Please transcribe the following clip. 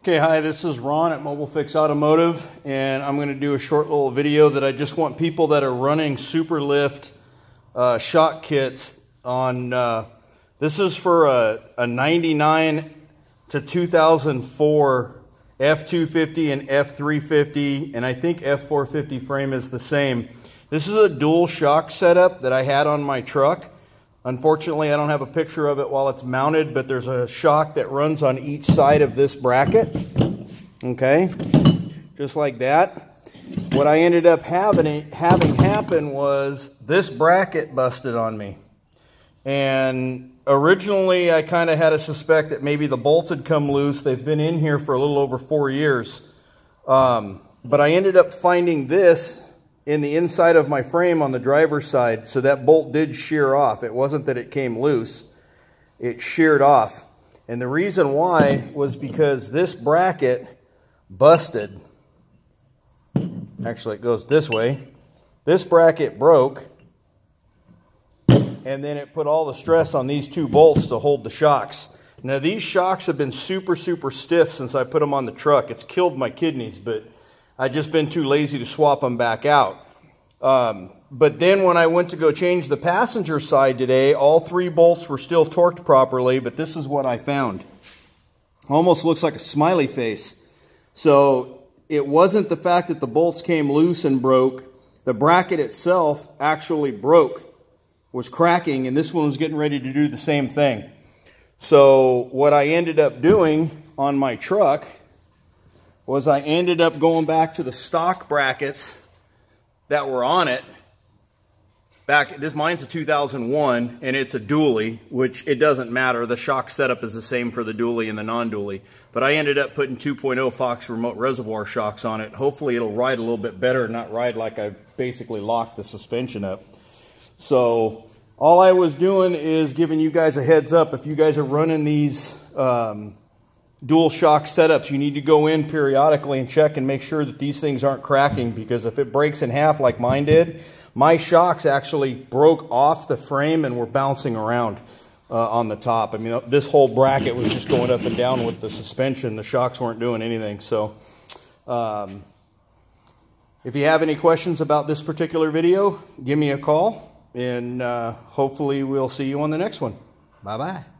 Okay, hi, this is Ron at Mobile Fix Automotive, and I'm going to do a short little video that I just want people that are running Superlift shock kits on. This is for a 99 to 2004 F250 and F350, and I think F450 frame is the same. This is a dual shock setup that I had on my truck. Unfortunately, I don't have a picture of it while it's mounted, but there's a shock that runs on each side of this bracket. Okay, just like that. What I ended up having happen was this bracket busted on me. And originally, I kind of had a suspect that maybe the bolts had come loose. They've been in here for a little over 4 years. But I ended up finding this in the inside of my frame on the driver's side, so that bolt did shear off. It wasn't that it came loose, it sheared off. And the reason why was because this bracket busted. Actually, it goes this way. This bracket broke, and then it put all the stress on these two bolts to hold the shocks. Now, these shocks have been super stiff since I put them on the truck. It's killed my kidneys, but I've just been too lazy to swap them back out. But then when I went to go change the passenger side today, all 3 bolts were still torqued properly, but this is what I found. Almost looks like a smiley face. So it wasn't the fact that the bolts came loose and broke. The bracket itself actually broke, was cracking, and this one was getting ready to do the same thing. So what I ended up doing on my truck was I ended up going back to the stock brackets that were on it. Mine's a 2001, and it's a dually, which it doesn't matter. The shock setup is the same for the dually and the non-dually. But I ended up putting 2.0 Fox remote reservoir shocks on it. Hopefully it'll ride a little bit better and not ride like I've basically locked the suspension up. So all I was doing is giving you guys a heads up. If you guys are running these dual shock setups, you need to go in periodically and check and make sure that these things aren't cracking, because if it breaks in half like mine did, my shocks actually broke off the frame and were bouncing around on the top. I mean, this whole bracket was just going up and down with the suspension. The shocks weren't doing anything. So if you have any questions about this particular video, give me a call, and hopefully we'll see you on the next one. Bye-bye.